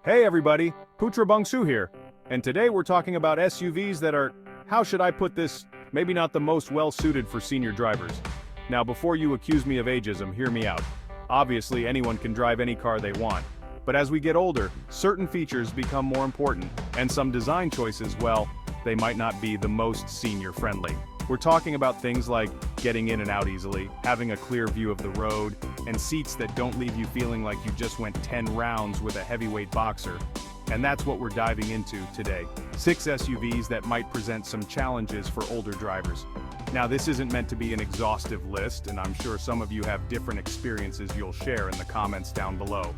Hey everybody, Putra Bangsu here, and today we're talking about SUVs that are, how should I put this, maybe not the most well-suited for senior drivers. Now before you accuse me of ageism, hear me out. Obviously anyone can drive any car they want, but as we get older, certain features become more important, and some design choices, well, they might not be the most senior-friendly. We're talking about things like getting in and out easily, having a clear view of the road, and seats that don't leave you feeling like you just went 10 rounds with a heavyweight boxer. And that's what we're diving into today. 6 SUVs that might present some challenges for older drivers. Now this isn't meant to be an exhaustive list, and I'm sure some of you have different experiences you'll share in the comments down below.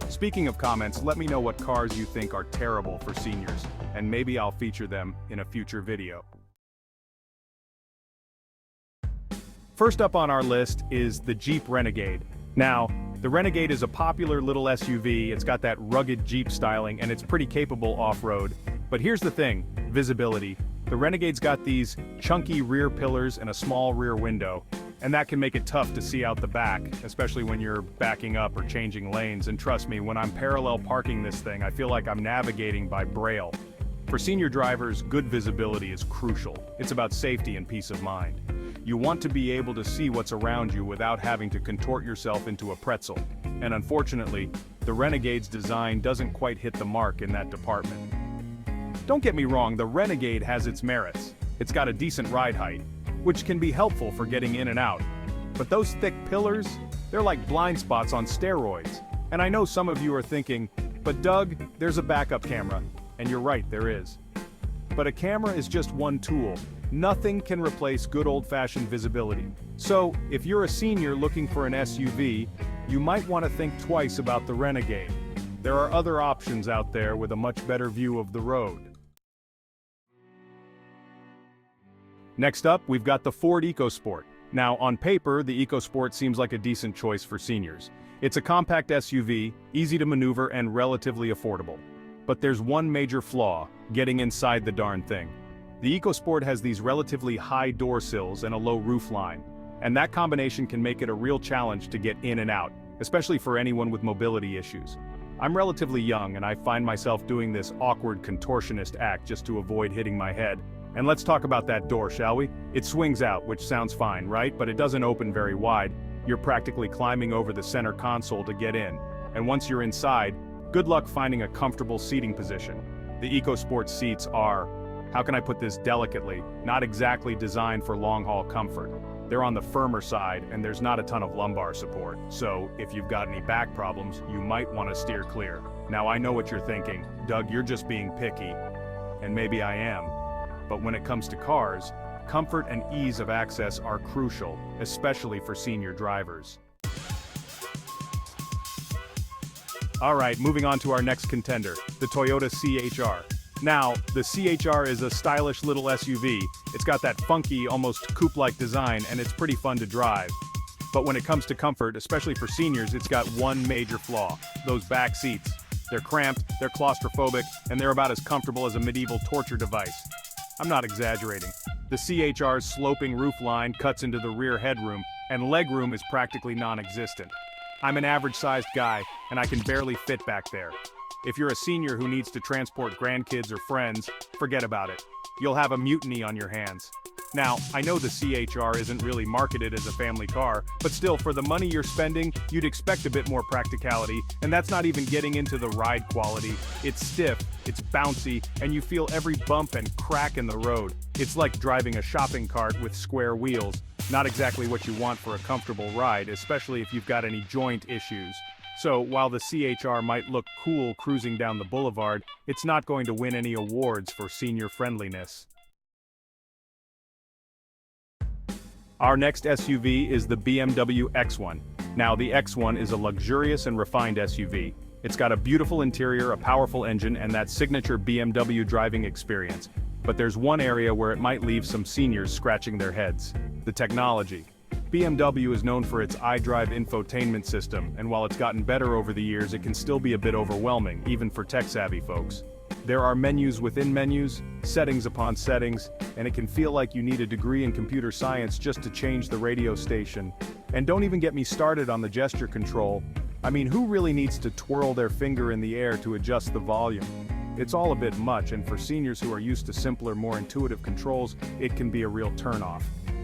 Speaking of comments, let me know what cars you think are terrible for seniors, and maybe I'll feature them in a future video. First up on our list is the Jeep Renegade. Now, the Renegade is a popular little SUV, it's got that rugged Jeep styling, and it's pretty capable off-road. But here's the thing, visibility. The Renegade's got these chunky rear pillars and a small rear window, and that can make it tough to see out the back, especially when you're backing up or changing lanes. And trust me, when I'm parallel parking this thing, I feel like I'm navigating by braille. For senior drivers, good visibility is crucial. It's about safety and peace of mind. You want to be able to see what's around you without having to contort yourself into a pretzel. And unfortunately, the Renegade's design doesn't quite hit the mark in that department. Don't get me wrong, the Renegade has its merits. It's got a decent ride height, which can be helpful for getting in and out. But those thick pillars, they're like blind spots on steroids. And I know some of you are thinking, but Doug, there's a backup camera. And you're right, there is. But a camera is just one tool. Nothing can replace good old-fashioned visibility. So, if you're a senior looking for an SUV, you might want to think twice about the Renegade. There are other options out there with a much better view of the road. Next up, we've got the Ford EcoSport. Now, on paper, the EcoSport seems like a decent choice for seniors. It's a compact SUV, easy to maneuver and relatively affordable. But there's one major flaw, getting inside the darn thing. The EcoSport has these relatively high door sills and a low roofline, and that combination can make it a real challenge to get in and out, especially for anyone with mobility issues. I'm relatively young and I find myself doing this awkward contortionist act just to avoid hitting my head. And let's talk about that door, shall we? It swings out, which sounds fine, right? But it doesn't open very wide. You're practically climbing over the center console to get in. And once you're inside, good luck finding a comfortable seating position. The EcoSport seats are, how can I put this delicately, not exactly designed for long-haul comfort. They're on the firmer side and there's not a ton of lumbar support, so if you've got any back problems, you might want to steer clear. Now I know what you're thinking, Doug, you're just being picky. And maybe I am. But when it comes to cars, comfort and ease of access are crucial, especially for senior drivers. Alright, moving on to our next contender, the Toyota CHR. Now, the CHR is a stylish little SUV. It's got that funky, almost coupe-like design, and it's pretty fun to drive. But when it comes to comfort, especially for seniors, it's got one major flaw: those back seats. They're cramped, they're claustrophobic, and they're about as comfortable as a medieval torture device. I'm not exaggerating. The CHR's sloping roofline cuts into the rear headroom, and legroom is practically non-existent. I'm an average-sized guy, and I can barely fit back there. If you're a senior who needs to transport grandkids or friends, forget about it. You'll have a mutiny on your hands. Now, I know the CHR isn't really marketed as a family car, but still, for the money you're spending, you'd expect a bit more practicality, and that's not even getting into the ride quality. It's stiff, it's bouncy, and you feel every bump and crack in the road. It's like driving a shopping cart with square wheels. Not exactly what you want for a comfortable ride, especially if you've got any joint issues. So, while the CHR might look cool cruising down the boulevard, it's not going to win any awards for senior friendliness. Our next SUV is the BMW X1. Now, the X1 is a luxurious and refined SUV. It's got a beautiful interior, a powerful engine, and that signature BMW driving experience. But there's one area where it might leave some seniors scratching their heads: the technology. BMW is known for its iDrive infotainment system, and while it's gotten better over the years, it can still be a bit overwhelming, even for tech-savvy folks. There are menus within menus, settings upon settings, and it can feel like you need a degree in computer science just to change the radio station. And don't even get me started on the gesture control. I mean, who really needs to twirl their finger in the air to adjust the volume? It's all a bit much, and for seniors who are used to simpler, more intuitive controls, it can be a real turnoff.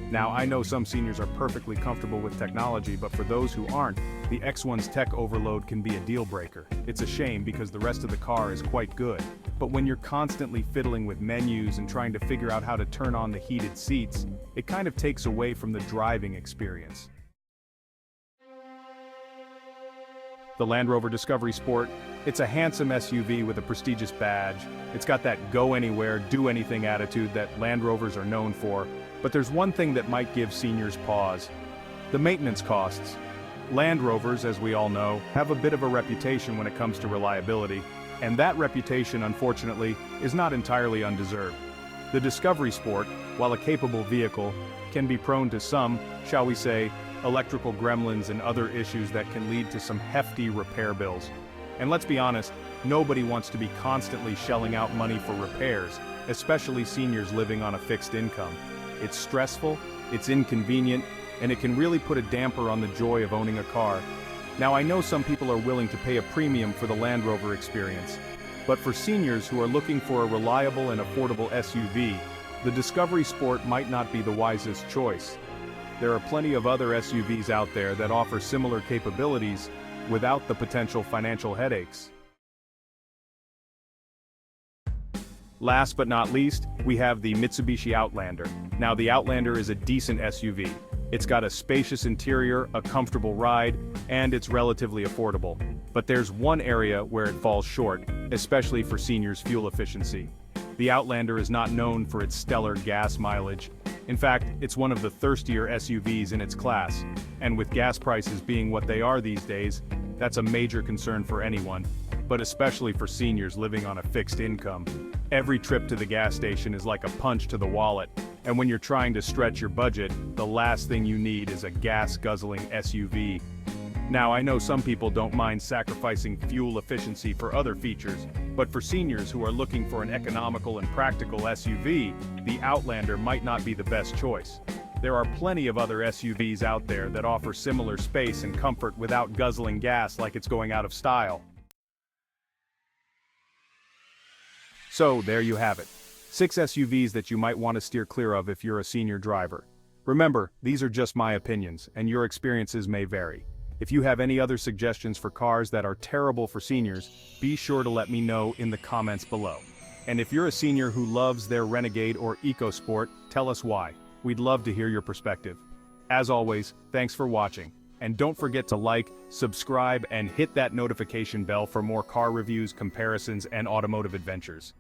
Now, I know some seniors are perfectly comfortable with technology, but for those who aren't, the X1's tech overload can be a deal breaker. It's a shame because the rest of the car is quite good. But when you're constantly fiddling with menus and trying to figure out how to turn on the heated seats, it kind of takes away from the driving experience. The Land Rover Discovery Sport, it's a handsome SUV with a prestigious badge. It's got that go-anywhere, do-anything attitude that Land Rovers are known for. But there's one thing that might give seniors pause: the maintenance costs. Land Rovers, as we all know, have a bit of a reputation when it comes to reliability, and that reputation, unfortunately, is not entirely undeserved. The Discovery Sport, while a capable vehicle, can be prone to some, shall we say, electrical gremlins and other issues that can lead to some hefty repair bills. And let's be honest, nobody wants to be constantly shelling out money for repairs, especially seniors living on a fixed income. It's stressful, it's inconvenient, and it can really put a damper on the joy of owning a car. Now, I know some people are willing to pay a premium for the Land Rover experience, but for seniors who are looking for a reliable and affordable SUV, the Discovery Sport might not be the wisest choice. There are plenty of other SUVs out there that offer similar capabilities without the potential financial headaches. Last but not least, we have the Mitsubishi Outlander. Now, the Outlander is a decent SUV. It's got a spacious interior, a comfortable ride, and it's relatively affordable. But there's one area where it falls short, especially for seniors' fuel efficiency. The Outlander is not known for its stellar gas mileage. In fact, it's one of the thirstier SUVs in its class, and with gas prices being what they are these days, that's a major concern for anyone, but especially for seniors living on a fixed income. Every trip to the gas station is like a punch to the wallet, and when you're trying to stretch your budget, the last thing you need is a gas-guzzling SUV. Now, I know some people don't mind sacrificing fuel efficiency for other features, but for seniors who are looking for an economical and practical SUV, the Outlander might not be the best choice. There are plenty of other SUVs out there that offer similar space and comfort without guzzling gas like it's going out of style. So, there you have it. 6 SUVs that you might want to steer clear of if you're a senior driver. Remember, these are just my opinions, and your experiences may vary. If you have any other suggestions for cars that are terrible for seniors, be sure to let me know in the comments below. And if you're a senior who loves their Renegade or EcoSport, tell us why. We'd love to hear your perspective. As always, thanks for watching. And don't forget to like, subscribe, and hit that notification bell for more car reviews, comparisons, and automotive adventures.